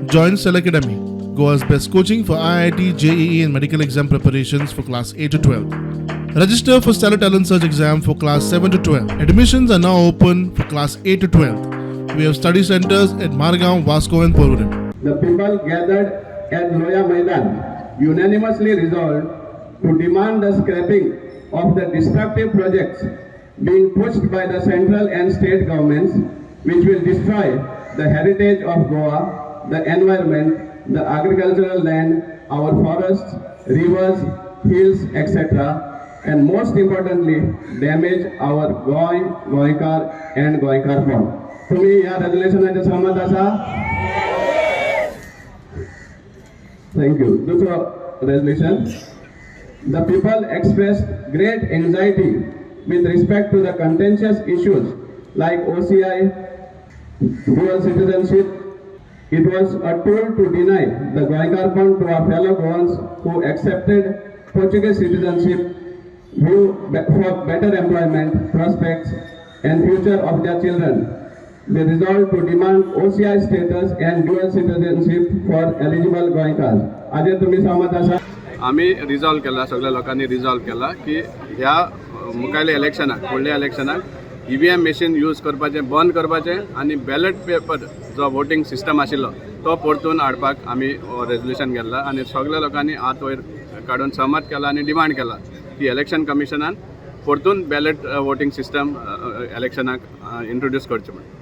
Join Cell Academy, Goa's best coaching for IIT, JEE and medical exam preparations for class 8 to 12. Register for Stellar Talent Search exam for class 7 to 12. Admissions are now open for class 8 to 12. We have study centers at Margao, Vasco and Porvorim. The people gathered at Loya Maidan unanimously resolved to demand the scrapping of the destructive projects being pushed by the central and state governments, which will destroy the heritage of Goa, the environment, the agricultural land, our forests, rivers, hills, etc., and most importantly, damage our Goy, Goikar and Goikar bond. तुम्ही या रेजोल्युशनाचे सहमत आसा? Thank you. दुसरो resolution. The people expressed great anxiety with respect to the contentious issues like OCI, dual citizenship. It was a tool to deny the Goikar bond to our fellow Goans who accepted Portuguese citizenship for better employment prospects and future of their children. They resolved to demand OCI status and dual citizenship for eligible Goinkars. आज तुम्ही सहमत आसा? आम्ही resolve केला, सगळ्या लोकांनी resolve केला की ह्या मुखायल्या इलेक्शनाक, फुडल्या इलेक्शनाक EVM मशीन यूज करपाचें बंद करपाचें आनी बॅलेट पेपर जो वोटींग सिस्टम आशिल्लो तो परतून हाडपाक आमी रेजोल्युशन केला आनी सगळ्या लोकांनी हात वयर काडून सहमत केला आनी डिमांड केला की इलेक्शन कमिशनान परतून बॅलेट वोटींग सिस्टम इलेक्शनाक इंट्रोड्यूस करचें म्हणून.